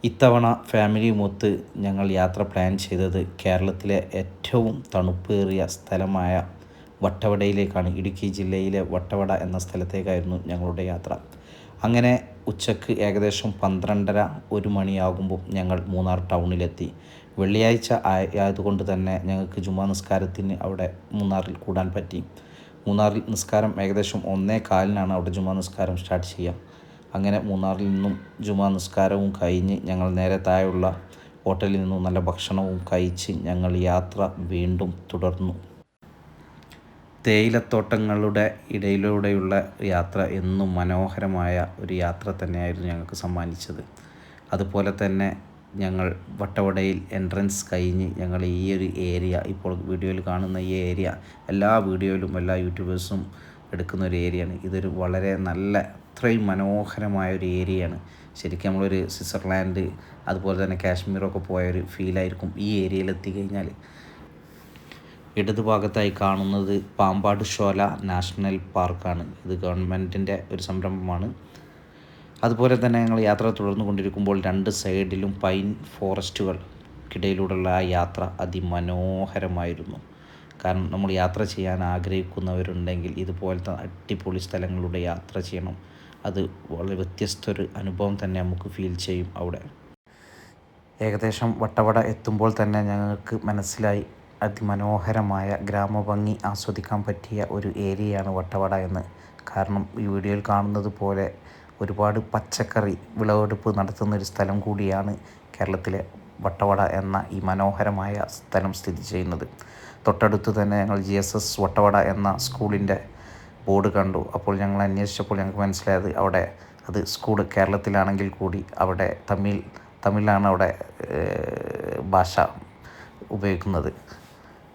ഇത്തവണ ഫാമിലിയുമൊത്ത് ഞങ്ങൾ യാത്ര പ്ലാൻ ചെയ്തത് കേരളത്തിലെ ഏറ്റവും തണുപ്പേറിയ സ്ഥലമായ വട്ടവടയിലേക്കാണ്. ഇടുക്കി ജില്ലയിലെ വട്ടവട എന്ന സ്ഥലത്തേക്കായിരുന്നു ഞങ്ങളുടെ യാത്ര. അങ്ങനെ ഉച്ചക്ക് ഏകദേശം 12:30 മണിയാകുമ്പോൾ ഞങ്ങൾ മൂന്നാർ ടൗണിലെത്തി. വെള്ളിയാഴ്ച ആയതുകൊണ്ട് തന്നെ ഞങ്ങൾക്ക് ജുമാ നിസ്കാരത്തിന് അവിടെ മൂന്നാറിൽ കൂടാൻ പറ്റി. മൂന്നാറിൽ നിസ്കാരം ഏകദേശം 1:15 അവിടെ ജുമാ നിസ്കാരം സ്റ്റാർട്ട് ചെയ്യാം. അങ്ങനെ മൂന്നാറിൽ നിന്നും ജുമാ നിസ്കാരവും കഴിഞ്ഞ് ഞങ്ങൾ നേരെ താഴെയുള്ള ഹോട്ടലിൽ നിന്നും നല്ല ഭക്ഷണവും കഴിച്ച് ഞങ്ങൾ യാത്ര വീണ്ടും തുടർന്നു. തേയിലത്തോട്ടങ്ങളുടെ ഇടയിലൂടെയുള്ള യാത്ര എന്നും മനോഹരമായ ഒരു യാത്ര തന്നെയായിരുന്നു ഞങ്ങൾക്ക് സമ്മാനിച്ചത്. അതുപോലെ തന്നെ ഞങ്ങൾ വട്ടവടയിൽ എൻട്രൻസ് കഴിഞ്ഞ് ഞങ്ങൾ ഈ ഒരു ഏരിയ, ഇപ്പോൾ വീഡിയോയിൽ കാണുന്ന ഈ ഏരിയ എല്ലാ വീഡിയോയിലും എല്ലാ യൂട്യൂബേഴ്സും എടുക്കുന്ന ഒരു ഏരിയയാണ്. ഇതൊരു വളരെ നല്ല അത്രയും മനോഹരമായ ഒരു ഏരിയയാണ്. ശരിക്കും നമ്മളൊരു സ്വിറ്റ്സർലാൻഡ് അതുപോലെ തന്നെ കാശ്മീരൊക്കെ പോയൊരു ഫീലായിരിക്കും ഈ ഏരിയയിൽ എത്തിക്കഴിഞ്ഞാൽ. ഇടതുഭാഗത്തായി കാണുന്നത് പാമ്പാട് ഷോല നാഷണൽ പാർക്കാണ്. ഇത് ഗവൺമെൻറ്റിൻ്റെ ഒരു സംരംഭമാണ്. അതുപോലെ തന്നെ ഞങ്ങൾ യാത്ര തുടർന്നു കൊണ്ടിരിക്കുമ്പോൾ 2 സൈഡിലും പൈൻ ഫോറസ്റ്റുകൾക്കിടയിലൂടെയുള്ള ആ യാത്ര അതിമനോഹരമായിരുന്നു. കാരണം നമ്മൾ യാത്ര ചെയ്യാൻ ആഗ്രഹിക്കുന്നവരുണ്ടെങ്കിൽ ഇതുപോലത്തെ അടിപൊളി സ്ഥലങ്ങളിലൂടെ യാത്ര ചെയ്യണം. അത് വളരെ വ്യത്യസ്തൊരു അനുഭവം തന്നെ നമുക്ക് ഫീൽ ചെയ്യും അവിടെ. ഏകദേശം വട്ടവട എത്തുമ്പോൾ തന്നെ ഞങ്ങൾക്ക് മനസ്സിലായി അതിമനോഹരമായ ഗ്രാമഭംഗി ആസ്വദിക്കാൻ പറ്റിയ ഒരു ഏരിയയാണ് വട്ടവട എന്ന്. കാരണം ഈ വീഡിയോയിൽ കാണുന്നത് പോലെ ഒരുപാട് പച്ചക്കറി വിളവെടുപ്പ് നടത്തുന്നൊരു സ്ഥലം കൂടിയാണ് കേരളത്തിലെ വട്ടവട എന്ന ഈ മനോഹരമായ സ്ഥലം സ്ഥിതി ചെയ്യുന്നത്. തൊട്ടടുത്ത് തന്നെ ഞങ്ങൾ GSS വട്ടവട എന്ന സ്കൂളിൻ്റെ ബോർഡ് കണ്ടു. അപ്പോൾ ഞങ്ങൾ അന്വേഷിച്ചപ്പോൾ ഞങ്ങൾക്ക് മനസ്സിലായത് അവിടെ അത് സ്കൂൾ കേരളത്തിലാണെങ്കിൽ കൂടി അവിടെ തമിഴിലാണ് അവിടെ ഭാഷ ഉപയോഗിക്കുന്നത്.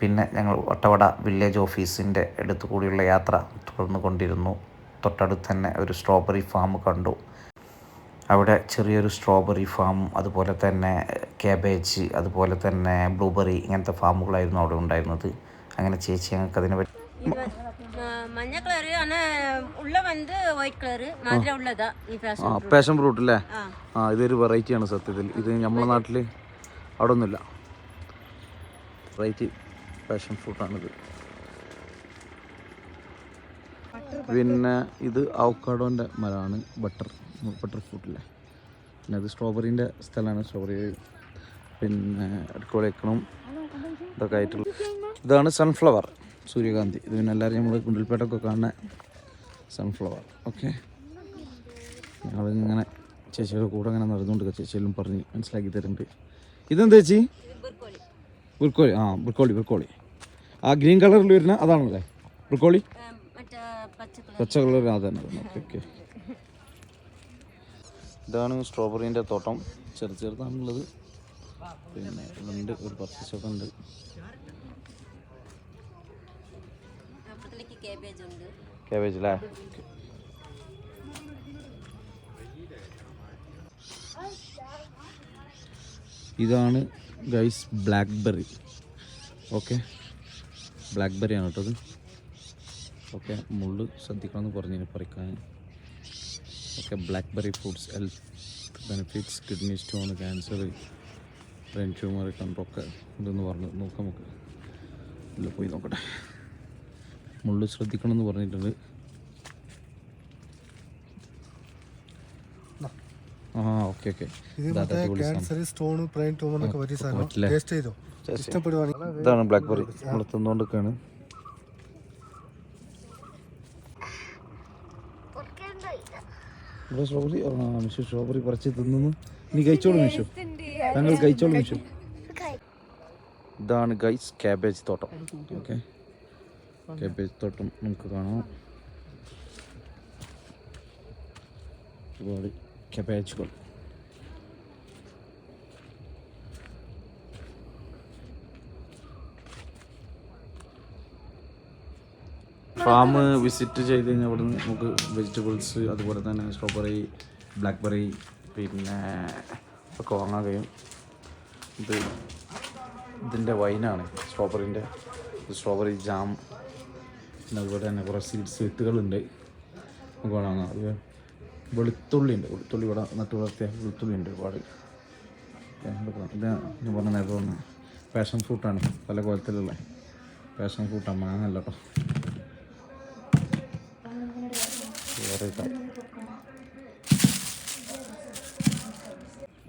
പിന്നെ ഞങ്ങൾ വട്ടവട വില്ലേജ് ഓഫീസിൻ്റെ അടുത്ത് കൂടിയുള്ള യാത്ര തുടർന്നു കൊണ്ടിരുന്നു. തൊട്ടടുത്ത് തന്നെ ഒരു സ്ട്രോബെറി ഫാം കണ്ടു. അവിടെ ചെറിയൊരു സ്ട്രോബെറി ഫാമും അതുപോലെ തന്നെ കാബേജ് അതുപോലെ തന്നെ ബ്ലൂബെറി ഇങ്ങനത്തെ ഫാമുകളായിരുന്നു അവിടെ ഉണ്ടായിരുന്നത്. അങ്ങനെ ചേച്ചി ഞങ്ങൾക്ക് അതിനെ പറ്റി മഞ്ഞ കളർ ഉള്ള വന്ന് വൈറ്റ് കളർ മധുരം ഉള്ളതാ ഈ പാഷൻ ഫ്രൂട്ട് അല്ലേ? ഇതൊരു വെറൈറ്റിയാണ് സത്യത്തിൽ. ഇത് നമ്മുടെ നാട്ടിൽ അവിടെ ഒന്നുമില്ല. വെറൈറ്റി പാഷൻ ഫ്രൂട്ടാണിത്. പിന്നെ ഇത് അവക്കാഡോൻ്റെ മരമാണ്. ബട്ടർ ഫ്രൂട്ടില്ലേ. പിന്നെ അത് സ്ട്രോബെറീൻ്റെ സ്ഥലമാണ്. സ്ട്രോബെറി പിന്നെ അടുക്കള വെക്കണം ഇതൊക്കെ ആയിട്ടുള്ള. ഇതാണ് സൺഫ്ലവർ, സൂര്യകാന്തി. ഇത് പിന്നെ എല്ലാവരും നമ്മൾ ഗുണ്ടൽപേട്ടൊക്കെ കാണുന്ന സൺഫ്ലവർ. ഓക്കെ, ഞങ്ങളിങ്ങനെ ചേച്ചിയുടെ കൂടെ അങ്ങനെ നടന്നുകൊണ്ട് ചേച്ചിയെല്ലാം പറഞ്ഞ് മനസ്സിലാക്കി തരുന്നുണ്ട്. ഇതെന്താ ചേച്ചി? ബ്രക്കോളി. ബ്രക്കോളി. ആ ഗ്രീൻ കളറിൽ വരുന്ന അതാണല്ലേ ബ്രക്കോളി? പച്ച കളർ അതന്നെ. ഓക്കെ. ഇതാണ് സ്ട്രോബെറീൻ്റെ തോട്ടം. ചെറുതാണുള്ളത്. പിന്നെ ഉണ്ട് ഒരു പർച്ചേസൊക്കെ ഉണ്ട്. കാബേജ് അല്ലേ? ഇതാണ് ഗൈസ് ബ്ലാക്ക്ബെറി. ഓക്കെ, ബ്ലാക്ക്ബെറി ആണ് കേട്ടത്. ഓക്കെ, മുള്ള് ശ്രദ്ധിക്കണമെന്ന് പറഞ്ഞു പറിക്കാൻ. Okay, blackberry fruits health benefits, kidney stone, cancer, brain tumour കണ്ടൊക്കെ ഇതെന്ന് പറഞ്ഞു. നോക്കാം നമുക്ക്. ഇല്ല, പോയി നോക്കട്ടെ. മുള്ള് ശ്രദ്ധിക്കണമെന്ന് പറഞ്ഞിട്ടുണ്ട്. ഓക്കെ. ഇതാണ് ബ്ലാക്ക്ബെറി. നമ്മൾ തിന്നുകൊണ്ടൊക്കെയാണ്. സ്ട്രോബെറി പറിച്ച് തിന്നുന്നു. നീ കഴിച്ചോളൂ മിഷു, ഞങ്ങൾ കഴിച്ചോളൂ മിഷു. ഇതാണ് ഗൈസ് കാബേജ് തോട്ടം. ഓക്കെ, കാബേജ് തോട്ടം നമുക്ക് കാണാം. ഒരുപാട് കാബേജുകൾ. ഫാം വിസിറ്റ് ചെയ്ത് കഴിഞ്ഞാൽ ഇവിടെ നിന്ന് നമുക്ക് വെജിറ്റബിൾസ് അതുപോലെ തന്നെ സ്ട്രോബെറി, ബ്ലാക്ക്ബെറി പിന്നെ ഒക്കെ വാങ്ങാൻ കഴിയും. ഇതിൻ്റെ വൈനാണ് സ്ട്രോബെറിൻ്റെ. Strawberry jam. പിന്നെ അതുപോലെ തന്നെ കുറേ സീഡ്സ് വിത്തുകളുണ്ട് നമുക്ക് വാങ്ങാം. അത് വെളുത്തുള്ളി ഉണ്ട്. വെളുത്തുള്ളി ഇവിടെ നട്ടു വളർത്തിയ വെളുത്തുള്ളി ഉണ്ട് ഒരുപാട്. ഇത് ഞാൻ പറഞ്ഞ നേരത്തെ വന്ന് പാഷൻ ഫ്രൂട്ടാണ്, പല കോലത്തിലുള്ള പാഷൻ ഫ്രൂട്ടാണ്, മാങ്ങ അല്ല കേട്ടോ.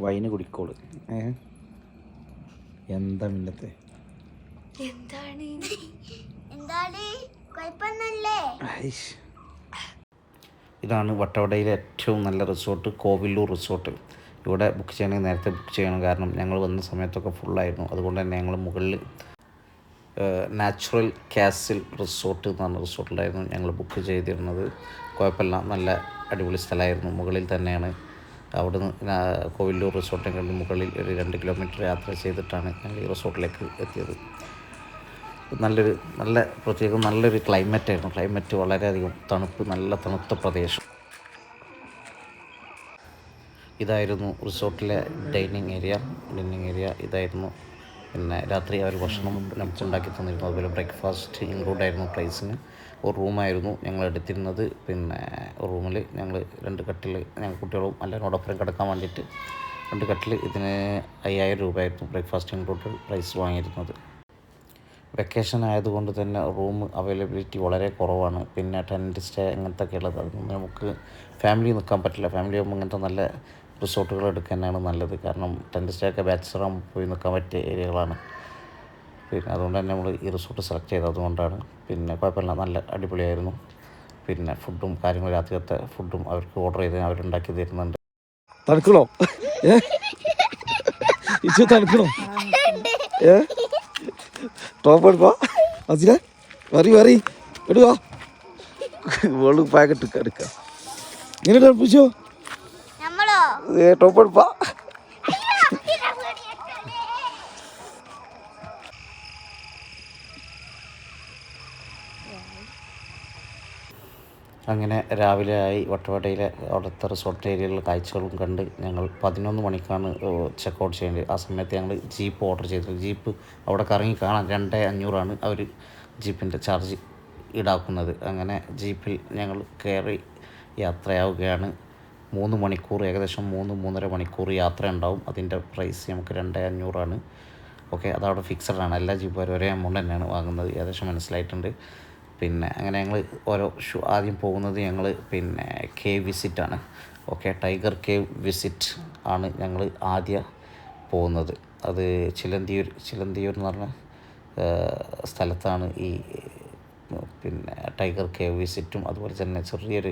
വൈന് കുടിക്കോള്. എന്താ മിന്നത്തെ ഇതാണ് വട്ടവടയിലെ ഏറ്റവും നല്ല റിസോർട്ട്, കോവിലൂർ റിസോർട്ട്. ഇവിടെ ബുക്ക് ചെയ്യണമെങ്കിൽ നേരത്തെ ബുക്ക് ചെയ്യണം, കാരണം ഞങ്ങൾ വന്ന സമയത്തൊക്കെ ഫുള്ളായിരുന്നു. അതുകൊണ്ട് തന്നെ ഞങ്ങൾ മുകളിൽ നാച്ചുറൽ കാസിൽ റിസോർട്ട് എന്ന് പറഞ്ഞ റിസോർട്ടിലായിരുന്നു ഞങ്ങൾ ബുക്ക് ചെയ്തിരുന്നത്. കുഴപ്പമില്ല, നല്ല അടിപൊളി സ്ഥലമായിരുന്നു. മുകളിൽ തന്നെയാണ്. അവിടുന്ന് കോവിലൂർ റിസോർട്ടിനെ കണ്ട് മുകളിൽ ഒരു 2 കിലോമീറ്റർ യാത്ര ചെയ്തിട്ടാണ് ഞങ്ങൾ ഈ റിസോർട്ടിലേക്ക് എത്തിയത്. നല്ലൊരു ക്ലൈമറ്റായിരുന്നു. ക്ലൈമറ്റ് വളരെയധികം തണുപ്പ്, നല്ല തണുത്ത പ്രദേശം. ഇതായിരുന്നു റിസോർട്ടിലെ ഡൈനിങ് ഏരിയ ഇതായിരുന്നു. പിന്നെ രാത്രി അവർ ഭക്ഷണം നമുക്ക് ഉണ്ടാക്കി തന്നിരുന്നു. അതുപോലെ ബ്രേക്ക്ഫാസ്റ്റ് ഇൻക്ലൂഡായിരുന്നു പ്രൈസിന്. ഒരു റൂമായിരുന്നു ഞങ്ങൾ എടുത്തിരുന്നത്. പിന്നെ റൂമിൽ ഞങ്ങൾ 2 കട്ടിൽ, ഞങ്ങൾ കുട്ടികളും എല്ലാവരോടൊപ്പം കിടക്കാൻ വേണ്ടിയിട്ട് 2 കട്ടിൽ. ഇതിന് 5000 രൂപയായിരുന്നു ബ്രേക്ക്ഫാസ്റ്റ് ഇൻക്ലൂഡ് പ്രൈസ് വാങ്ങിയിരുന്നത്. വെക്കേഷൻ ആയതുകൊണ്ട് തന്നെ റൂം അവൈലബിലിറ്റി വളരെ കുറവാണ്. പിന്നെ ടെൻറ്റ് സ്റ്റേ അങ്ങനത്തെയൊക്കെ ഉള്ളത്, അതൊന്നും നമുക്ക് ഫാമിലി നിൽക്കാൻ പറ്റില്ല. ഫാമിലി ആകുമ്പോൾ ഇങ്ങനത്തെ നല്ല റിസോർട്ടുകൾ എടുക്കാനാണ് നല്ലത്. കാരണം ടെൻറ്റ് സ്റ്റേ ഒക്കെ ബാച്ചിലറാകുമ്പോൾ പോയി നിൽക്കാൻ പറ്റിയ ഏരിയകളാണ്. പിന്നെ അതുകൊണ്ട് തന്നെ നമ്മൾ ഈ റിസോർട്ട് സെലക്ട് ചെയ്തത് അതുകൊണ്ടാണ്. പിന്നെ കുഴപ്പമില്ല, നല്ല അടിപൊളിയായിരുന്നു. പിന്നെ ഫുഡും കാര്യങ്ങളും, രാത്രിയത്തെ ഫുഡും അവർക്ക് ഓർഡർ ചെയ്ത് അവരുണ്ടാക്കി തരുന്നുണ്ട്. തണുക്കണോ? തണുക്കണോ? ടോപ്പ് എടുപ്പാ അസിലെ വറി എടുക്കാ വെള്ളം പാക്കറ്റ് എടുക്കാം. ഇങ്ങനെ പിടിച്ചോ, ടോപ്പ് എടുപ്പാ. അങ്ങനെ രാവിലെ ആയി. വട്ടവടയിലെ അവിടുത്തെ റിസോർട്ട് ഏരിയയിലുള്ള കാഴ്ചകളും കണ്ട് ഞങ്ങൾ 11 മണിക്കാണ് ചെക്കൗട്ട് ചെയ്യേണ്ടത്. ആ സമയത്ത് ഞങ്ങൾ ജീപ്പ് ഓർഡർ ചെയ്തു. ജീപ്പ് അവിടെ കറങ്ങി കാണാൻ 2500 അവർ ജീപ്പിൻ്റെ ചാർജ് ഈടാക്കുന്നത്. അങ്ങനെ ജീപ്പിൽ ഞങ്ങൾ കയറി യാത്രയാവുകയാണ്. 3 മണിക്കൂർ, ഏകദേശം 3-3.5 മണിക്കൂർ യാത്ര ഉണ്ടാവും. അതിൻ്റെ പ്രൈസ് നമുക്ക് 2500. ഓക്കെ, അതവിടെ ഫിക്സഡാണ്. എല്ലാ ജീപ്പുകാരും ഒരേ എമൗണ്ട് തന്നെയാണ് വാങ്ങുന്നത്. ഏകദേശം മനസ്സിലായിട്ടുണ്ട്. പിന്നെ അങ്ങനെ ഞങ്ങൾ ആദ്യം പോകുന്നത് ഞങ്ങൾ പിന്നെ കേവ് വിസിറ്റാണ്. ഓക്കെ, ടൈഗർ കേവ് വിസിറ്റ് ആണ് ഞങ്ങൾ ആദ്യം പോകുന്നത്. അത് ചിലന്തിയൂർ എന്ന് പറഞ്ഞ സ്ഥലത്താണ് ഈ പിന്നെ ടൈഗർ കേവ് വിസിറ്റും. അതുപോലെ തന്നെ ചെറിയൊരു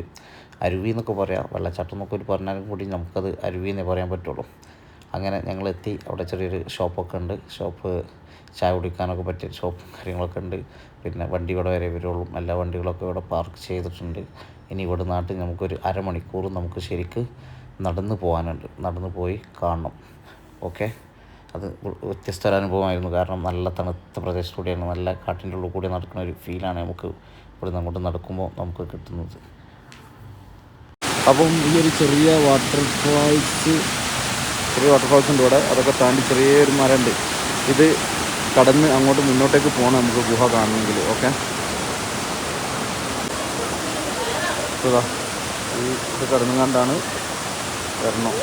അരുവി എന്നൊക്കെ പറയാം, വെള്ളച്ചാട്ടം എന്നൊക്കെ പറഞ്ഞാലും കൂടി നമുക്കത് അരുവി എന്നേ പറയാൻ പറ്റുള്ളൂ. അങ്ങനെ ഞങ്ങളെത്തി. അവിടെ ചെറിയൊരു ഷോപ്പൊക്കെ ഉണ്ട്. ചായ കുടിക്കാനൊക്കെ പറ്റിയ ഷോപ്പും കാര്യങ്ങളൊക്കെ ഉണ്ട്. പിന്നെ വണ്ടി ഇവിടെ വരെ വരുള്ളൂ. എല്ലാ വണ്ടികളൊക്കെ ഇവിടെ പാർക്ക് ചെയ്തിട്ടുണ്ട്. ഇനി ഇവിടെ നാട്ടിൽ നമുക്കൊരു അരമണിക്കൂർ നമുക്ക് ശരിക്ക് നടന്നു പോകാനുണ്ട്. നടന്നു പോയി കാണണം. ഓക്കെ, അത് വ്യത്യസ്ത അനുഭവമായിരുന്നു. കാരണം നല്ല തണുത്ത പ്രദേശത്തൂടെയാണ്, നല്ല കാട്ടിൻ്റെ ഉള്ളിൽ കൂടി നടക്കുന്ന ഒരു ഫീലാണ് നമുക്ക് ഇവിടെ അങ്ങോട്ട് നടക്കുമ്പോൾ നമുക്ക് കിട്ടുന്നത്. അപ്പം ഈ ഒരു ചെറിയ വാട്ടർഫാൾസ് ഉണ്ട് ഇവിടെ. അതൊക്കെ താണ്ടി ചെറിയൊരു മരമുണ്ട്. ഇത് കടന്ന് അങ്ങോട്ട് മുന്നോട്ടേക്ക് പോകണം നമുക്ക് ഗുഹ കാണണമെങ്കിൽ. ഓക്കെ, ഇത് കടന്നുകൊണ്ടാണ് വരണം.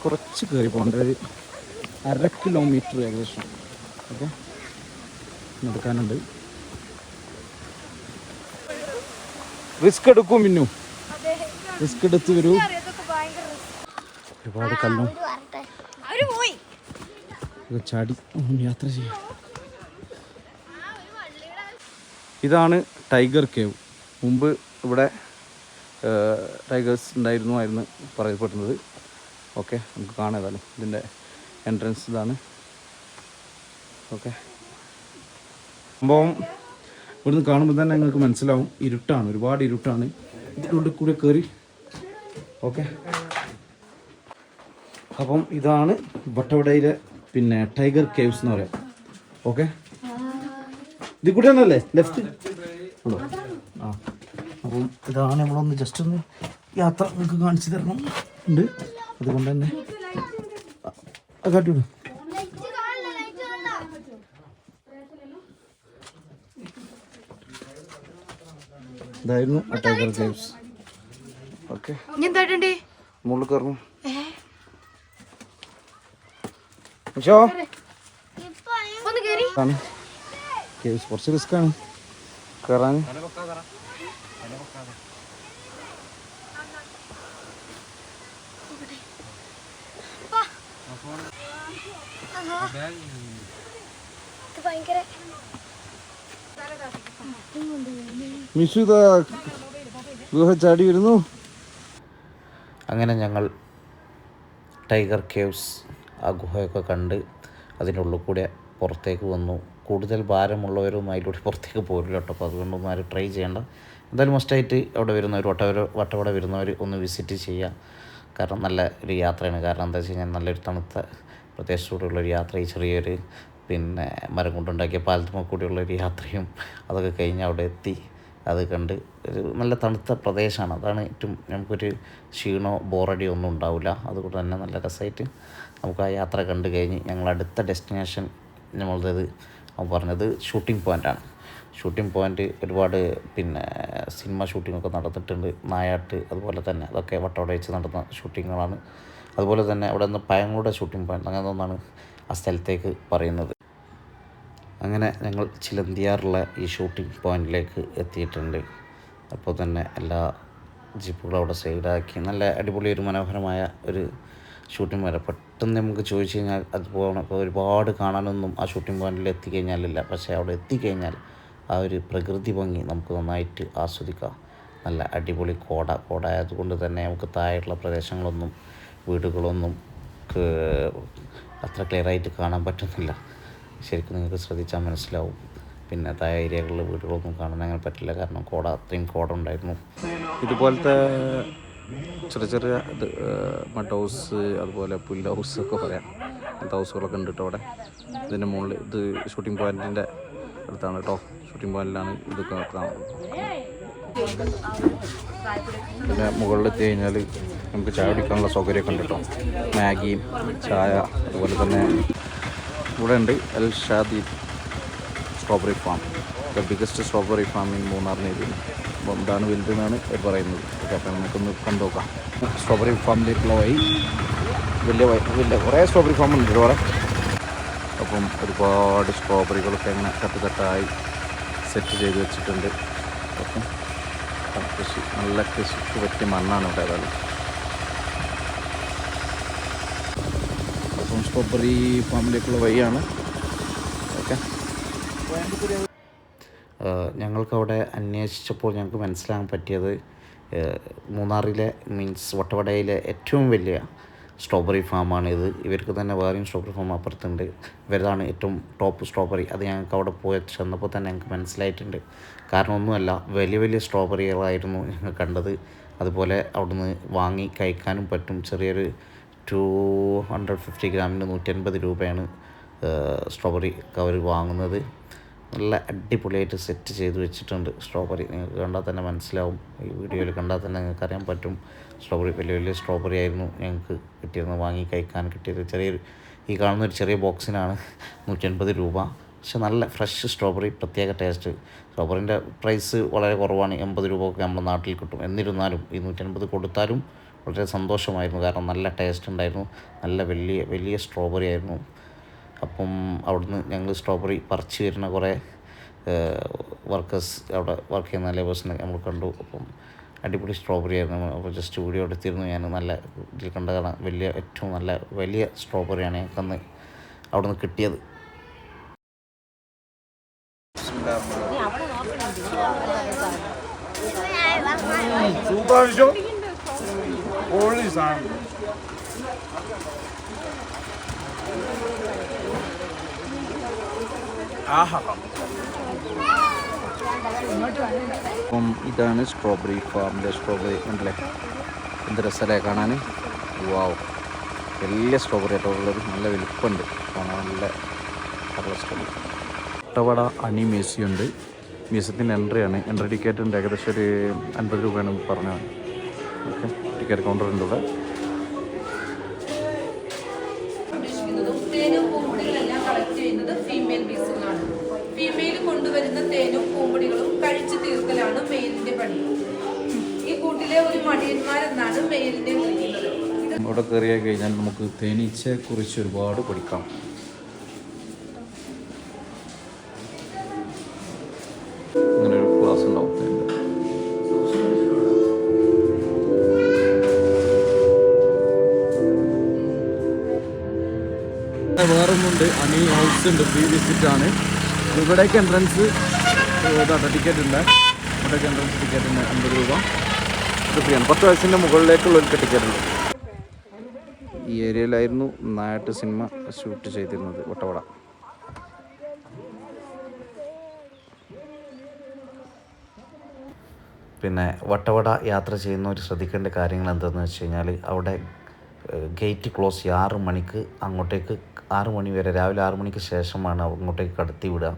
കുറച്ച് കയറി പോകേണ്ട, ഒരു 1/2 കിലോമീറ്റർ ഏകദേശം. ഓക്കെ, നടക്കാനുണ്ട്. റിസ്ക് എടുക്കും മിന്നു, റിസ്ക് എടുത്ത് വരൂ. ഒരുപാട് കല്ലും ചാടി യാത്ര ചെയ്യാം. ഇതാണ് ടൈഗർ കേവ്. മുമ്പ് ഇവിടെ ടൈഗേഴ്സ് ഉണ്ടായിരുന്നു പറയപ്പെടുന്നത്. ഓക്കെ, നമുക്ക് കാണാം. ഏതായാലും ഇതിൻ്റെ എൻട്രൻസ് ഇതാണ്. ഓക്കെ, സംഭവം ഇവിടുന്ന് കാണുമ്പോൾ തന്നെ നിങ്ങൾക്ക് മനസ്സിലാവും. ഇരുട്ടാണ്, ഒരുപാട് ഇരുട്ടാണ്. ഇതിനുള്ളിൽ കൂടെ കയറി. ഓക്കെ, അപ്പം ഇതാണ് വട്ടവടയിലെ പിന്നെ ടൈഗർ കേവ്സ് എന്ന് പറയാം. ഓക്കെ, ഇതിൽ കൂടെ ആണല്ലേ ലെഫ്റ്റ്. ആ, അപ്പം ഇതാണ് നമ്മളൊന്ന് ജസ്റ്റ് ഒന്ന് യാത്ര നിങ്ങൾക്ക് കാണിച്ചു തരണം ഉണ്ട്. അതുകൊണ്ട് തന്നെ കാട്ടിവിടും. ഇതായിരുന്നു ടൈഗർ കേവ്സ്. ഓക്കെ, മുകളിൽ കയറും. പക്ഷോ കേവ്സ് കുറച്ച് റിസ്ക്കാണ് കയറാൻ. മിഷു ഇതാ ഗുഹ ചാടി വരുന്നു. അങ്ങനെ ഞങ്ങൾ ടൈഗർ കേവ്സ് ആ ഗുഹയൊക്കെ കണ്ട് അതിൻ്റെ ഉള്ളിൽ കൂടെ പുറത്തേക്ക് വന്നു. കൂടുതൽ ഭാരമുള്ളവരും അതിലൂടെ പുറത്തേക്ക് പോരില്ല കേട്ടോ. അപ്പോൾ അതുകൊണ്ടൊന്നും ആരും ട്രൈ ചെയ്യേണ്ട. എന്തായാലും മസ്റ്റായിട്ട് അവിടെ വരുന്നവർ വട്ടവട വരുന്നവർ ഒന്ന് വിസിറ്റ് ചെയ്യുക. കാരണം നല്ല ഒരു യാത്രയാണ്. കാരണം എന്താ വെച്ച് കഴിഞ്ഞാൽ നല്ലൊരു തണുത്ത പ്രദേശത്തൂടെയുള്ളൊരു യാത്ര, ഈ ചെറിയൊരു പിന്നെ മരം കൊണ്ടുണ്ടാക്കിയ പാലത്തുമ്മ കൂടിയുള്ളൊരു യാത്രയും അതൊക്കെ കഴിഞ്ഞ് അവിടെ എത്തി അത് കണ്ട് ഒരു നല്ല തണുത്ത പ്രദേശമാണ്. അതാണ് ഏറ്റവും നമുക്കൊരു ക്ഷീണോ ബോറടിയോ ഒന്നും ഉണ്ടാവില്ല. അതുകൊണ്ട് തന്നെ നല്ല രസമായിട്ട് നമുക്ക് ആ യാത്ര കണ്ടു കഴിഞ്ഞ് ഞങ്ങൾ അടുത്ത ഡെസ്റ്റിനേഷൻ നമ്മളുടേത് പറഞ്ഞത് ഷൂട്ടിംഗ് പോയിൻ്റാണ്. ഷൂട്ടിംഗ് പോയിൻ്റ് ഒരുപാട് പിന്നെ സിനിമ ഷൂട്ടിങ്ങൊക്കെ നടന്നിട്ടുണ്ട്. നായാട്ട് അതുപോലെ തന്നെ അതൊക്കെ വട്ടവട വെച്ച് നടന്ന ഷൂട്ടിങ്ങുകളാണ്. അതുപോലെ തന്നെ അവിടെ നിന്ന് പയങ്ങളുടെ ഷൂട്ടിംഗ് പോയിൻ്റ് അങ്ങനെ ഒന്നാണ് ആ സ്ഥലത്തേക്ക് പറയുന്നത്. അങ്ങനെ ഞങ്ങൾ ചിലന്തിയാറുള്ള ഈ ഷൂട്ടിംഗ് പോയിൻറ്റിലേക്ക് എത്തിയിട്ടുണ്ട്. അപ്പോൾ തന്നെ എല്ലാ ജീപ്പുകളും അവിടെ സൈഡാക്കി നല്ല അടിപൊളി ഒരു മനോഹരമായ ഒരു ഷൂട്ടിംഗ് വരെ പെട്ടെന്ന് നമുക്ക് ചോദിച്ചു കഴിഞ്ഞാൽ അത് പോകണം. അപ്പോൾ ഒരുപാട് കാണാനൊന്നും ആ ഷൂട്ടിംഗ് പോയിൻറ്റിൽ എത്തിക്കഴിഞ്ഞാലില്ല. പക്ഷേ അവിടെ എത്തിക്കഴിഞ്ഞാൽ ആ ഒരു പ്രകൃതി ഭംഗി നമുക്ക് നന്നായിട്ട് ആസ്വദിക്കാം. നല്ല അടിപൊളി കോട ആയതുകൊണ്ട് തന്നെ നമുക്ക് താഴെയുള്ള പ്രദേശങ്ങളൊന്നും വീടുകളൊന്നും അത്ര ക്ലിയറായിട്ട് കാണാൻ പറ്റുന്നില്ല. ശരിക്കും നിങ്ങൾക്ക് ശ്രദ്ധിച്ചാൽ മനസ്സിലാവും. പിന്നെ താഴെ ഏരിയകളിൽ വീടുകളൊന്നും കാണാൻ അങ്ങനെ പറ്റില്ല. കാരണം അത്രയും കോട ഉണ്ടായിരുന്നു. ഇതുപോലത്തെ ചെറിയ മഡ് ഹൗസ് അതുപോലെ പുല്ല് ഹൗസ് ഒക്കെ പറയാം. അങ്ങനത്തെ ഹൗസുകളൊക്കെ ഉണ്ട് കേട്ടോ അവിടെ. ഇതിൻ്റെ മുകളിൽ ഇത് ഷൂട്ടിംഗ് പോയിൻറ്റിൻ്റെ അടുത്താണ് കേട്ടോ. ഷൂട്ടിംഗ് പോയിൻറ്റിലാണ് ഇതൊക്കെ കാണുന്നത്. പിന്നെ മുകളിലെത്തി കഴിഞ്ഞാൽ നമുക്ക് ചായ കുടിക്കാനുള്ള സൗകര്യമൊക്കെ ഉണ്ട് കേട്ടോ. മാഗിയും ചായ അതുപോലെ തന്നെ ഇവിടെ ഉണ്ട് Al Shadeed strawberry farm, the biggest strawberry farm in Munnar നേരിടുന്നു. അപ്പം ഇതാണ് വലുതെന്നാണ് അവർ പറയുന്നത്. ഓക്കെ, അപ്പം നമുക്കൊന്ന് കണ്ടു നോക്കാം. സ്ട്രോബെറി ഫാമിലേക്കുള്ള വഴി വലിയ കുറേ സ്ട്രോബെറി ഫാം ഉണ്ട് ഇവിടെ. അപ്പം ഒരുപാട് സ്ട്രോബെറികളൊക്കെ അങ്ങനെ തട്ടായി സെറ്റ് ചെയ്ത് വെച്ചിട്ടുണ്ട്. അപ്പം നല്ല കൃഷിക്ക് പറ്റിയ മണ്ണാണ് ഇവിടെ. ഏതായാലും അപ്പം സ്ട്രോബെറി ഫാമിലേക്കുള്ള വഴിയാണ്. ഓക്കെ, ഞങ്ങൾക്കവിടെ അന്വേഷിച്ചപ്പോൾ ഞങ്ങൾക്ക് മനസ്സിലാക്കാൻ പറ്റിയത് മൂന്നാറിലെ വട്ടവടയിലെ ഏറ്റവും വലിയ സ്ട്രോബെറി ഫാമാണ് ഇത്. ഇവർക്ക് തന്നെ വേറെയും സ്ട്രോബെറി ഫാം അപ്പുറത്തുണ്ട്. ഇവരതാണ് ഏറ്റവും ടോപ്പ് സ്ട്രോബെറി. അത് ഞങ്ങൾക്ക് അവിടെ പോയി ചെന്നപ്പോൾ തന്നെ ഞങ്ങൾക്ക് മനസ്സിലായിട്ടുണ്ട്. കാരണം ഒന്നുമല്ല, വലിയ സ്ട്രോബെറികളായിരുന്നു ഞങ്ങൾ കണ്ടത്. അതുപോലെ അവിടുന്ന് വാങ്ങി കഴിക്കാനും പറ്റും. ചെറിയൊരു 250 ഗ്രാമിന് 180 രൂപയാണ് സ്ട്രോബെറി കവർ വാങ്ങുന്നത്. നല്ല അടിപൊളിയായിട്ട് സെറ്റ് ചെയ്ത് വെച്ചിട്ടുണ്ട് സ്ട്രോബെറി. നിങ്ങൾക്ക് കണ്ടാൽ തന്നെ മനസ്സിലാവും. ഈ വീഡിയോയിൽ കണ്ടാൽ തന്നെ നിങ്ങൾക്ക് അറിയാൻ പറ്റും. സ്ട്രോബെറി വലിയ സ്ട്രോബെറി ആയിരുന്നു ഞങ്ങൾക്ക് കിട്ടിയിരുന്നത്, വാങ്ങി കഴിക്കാൻ കിട്ടിയത്. ഈ കാണുന്നൊരു ചെറിയ ബോക്സിനാണ് 180 രൂപ. പക്ഷെ നല്ല ഫ്രഷ് സ്ട്രോബെറി, പ്രത്യേക ടേസ്റ്റ്. സ്ട്രോബെറിൻ്റെ പ്രൈസ് വളരെ കുറവാണ്, 80 രൂപ ഒക്കെ നമ്മുടെ നാട്ടിൽ കിട്ടും. എന്നിരുന്നാലും ഈ 180 കൊടുത്താലും വളരെ സന്തോഷമായിരുന്നു. കാരണം നല്ല ടേസ്റ്റ് ഉണ്ടായിരുന്നു. നല്ല വലിയ സ്ട്രോബെറി ആയിരുന്നു. അപ്പം അവിടുന്ന് ഞങ്ങൾ സ്ട്രോബെറി പറിച്ച് വരുന്ന കുറേ വർക്കേഴ്സ്, അവിടെ വർക്ക് ചെയ്യുന്ന ലേബേഴ്സിനെ നമ്മൾ കണ്ടു. അപ്പം അടിപൊളി സ്ട്രോബെറി ആയിരുന്നു. അപ്പോൾ ജസ്റ്റ് വീഡിയോ എടുത്തിരുന്നു ഞാൻ. നല്ല ഇതിൽ കണ്ടതാണ് ഏറ്റവും നല്ല വലിയ സ്ട്രോബെറിയാണ് ഞങ്ങൾക്കന്ന് അവിടുന്ന് കിട്ടിയത്. സൂപ്പർ പൊളി സാധനം. അപ്പം ഇതാണ് സ്ട്രോബെറി ഫാമിൻ്റെ സ്ട്രോബെറി ഉണ്ടല്ലേ. എന്ത് രസമല്ലേ കാണാൻ. വാവ്, വലിയ സ്ട്രോബെറി ആയിട്ട് ഉള്ളത്. നല്ല വലുപ്പമുണ്ട് കാണാൻ. നല്ല സ്ട്രോബെറി. വട്ടവട അനി മ്യൂസിയം ഉണ്ട്. മ്യൂസിയത്തിൻ്റെ എൻട്രി ടിക്കറ്റ് ഉണ്ട്. ഏകദേശം ഒരു 50 രൂപയാണ് പറഞ്ഞത്. ഓക്കെ, ടിക്കറ്റ് കൗണ്ടർ ഉണ്ട് ഇവിടെ. തേനും പൂമ്പൊടികളെല്ലാം കളക്ട് ചെയ്യുന്നത് ഫീമെയിൽ ബീസുകളാണ്. ഫീമെയിൽ കൊണ്ടുവരുന്ന തേനും പൂമ്പൊടികളും കഴിച്ചു തീർക്കലാണ് മെയിലിന്റെ പണി. ഈ കൂട്ടിലെ ഒരു മടിയന്മാരെന്നാണ് മെയിലിനെ വിളിക്കുന്നത്. ഇവിടെ കയറിയാൽ കഴിഞ്ഞാൽ നമുക്ക് തേനീച്ചയെക്കുറിച്ച് ഒരുപാട് പഠിക്കാം. ഇവിടെ വേറൊന്നുണ്ട്, അണി ഹൗസ് ഉണ്ട്, ഫ്രീ വിസിറ്റ് ആണ്. ഇവിടേക്ക് എൻട്രൻസ് ടിക്കറ്റ് ഉണ്ട്. ഇവിടേക്ക് എൻട്രൻസ് ടിക്കറ്റ് ഉണ്ട് 50 രൂപ. ഇത് ഫ്രീ ആണ്. 10 വയസ്സിൻ്റെ മുകളിലേക്കുള്ള ഒരു ടിക്കറ്റ് ഉണ്ട്. ഈ ഏരിയയിലായിരുന്നു നായാട്ട് സിനിമ ഷൂട്ട് ചെയ്തിരുന്നത്, വട്ടവട. പിന്നെ വട്ടവട യാത്ര ചെയ്യുന്നവർ ശ്രദ്ധിക്കേണ്ട കാര്യങ്ങൾ എന്താണെന്ന് വെച്ച് കഴിഞ്ഞാൽ അവിടെ ഗേറ്റ് ക്ലോസ് ചെയ്യും 6 മണിക്ക്. അങ്ങോട്ടേക്ക് 6 മണി വരെ, രാവിലെ 6 മണിക്ക് ശേഷമാണ് അങ്ങോട്ടേക്ക് കടത്തി വിടുക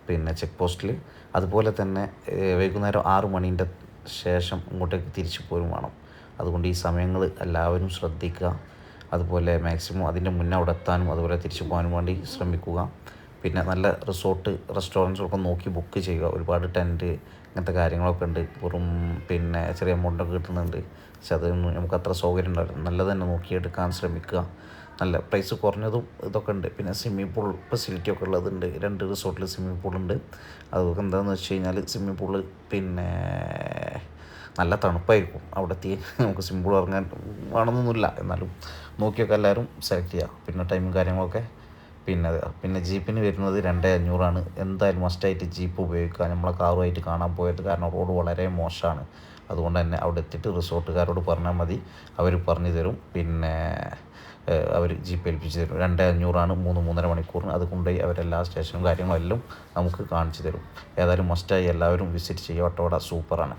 പിന്നെ ചെക്ക് പോസ്റ്റിൽ. അതുപോലെ തന്നെ വൈകുന്നേരം 6 മണീൻ്റെ ശേഷം ഇങ്ങോട്ടേക്ക് തിരിച്ചു പോരും വേണം. അതുകൊണ്ട് ഈ സമയങ്ങൾ എല്ലാവരും ശ്രദ്ധിക്കുക. അതുപോലെ മാക്സിമം അതിൻ്റെ മുന്നേ അവിടെ എത്താനും അതുപോലെ തിരിച്ചു പോകാനും വേണ്ടി ശ്രമിക്കുക. പിന്നെ നല്ല റിസോർട്ട് റെസ്റ്റോറൻറ്റ്സൊക്കെ നോക്കി ബുക്ക് ചെയ്യുക. ഒരുപാട് ടെൻറ്റ് ഇങ്ങനത്തെ കാര്യങ്ങളൊക്കെ ഉണ്ട്. വെറും പിന്നെ ചെറിയ എമൗണ്ടൊക്കെ കിട്ടുന്നുണ്ട്. പക്ഷെ അതൊന്നും നമുക്ക് അത്ര സൗകര്യം ഉണ്ടാവില്ല. നല്ലത് തന്നെ നോക്കിയെടുക്കാൻ ശ്രമിക്കുക. നല്ല പ്രൈസ് കുറഞ്ഞതും ഇതൊക്കെ ഉണ്ട്. പിന്നെ സ്വിമ്മിംഗ് പൂൾ ഫെസിലിറ്റി ഒക്കെ ഉള്ളതുണ്ട്. 2 റിസോർട്ടിൽ സ്വിമ്മിംഗ് പൂളുണ്ട്. അതൊക്കെ എന്താണെന്ന് വെച്ച് കഴിഞ്ഞാൽ സ്വിമ്മിംഗ് പൂള് പിന്നെ നല്ല തണുപ്പായിരിക്കും. അവിടെ എത്തി നമുക്ക് സ്വിമ്മിംഗ് പൂൾ ഇറങ്ങാൻ വേണമെന്നൊന്നുമില്ല. എന്നാലും നോക്കിയൊക്കെ എല്ലാവരും സെലക്ട് ചെയ്യുക. പിന്നെ ടൈമും കാര്യങ്ങളൊക്കെ. പിന്നെ ജീപ്പിന് വരുന്നത് 2500 എന്തായാലും മസ്റ്റായിട്ട് ജീപ്പ് ഉപയോഗിക്കുക. നമ്മളെ കാറുമായിട്ട് കാണാൻ പോയത് കാരണം റോഡ് വളരെ മോശമാണ്. അതുകൊണ്ട് തന്നെ അവിടെ എത്തിയിട്ട് റിസോർട്ടുകാരോട് പറഞ്ഞാൽ മതി, അവർ പറഞ്ഞു തരും. പിന്നെ അവർ ജീപ്പ് ഏൽപ്പിച്ച് തരും. 2500 3-3.5 മണിക്കൂറിന്. അത് കൊണ്ടുപോയി അവരെല്ലാ സ്റ്റേഷനും കാര്യങ്ങളെല്ലാം നമുക്ക് കാണിച്ചു തരും. ഏതായാലും മസ്റ്റായി എല്ലാവരും വിസിറ്റ് ചെയ്യുക. വട്ടവട സൂപ്പറാണ്.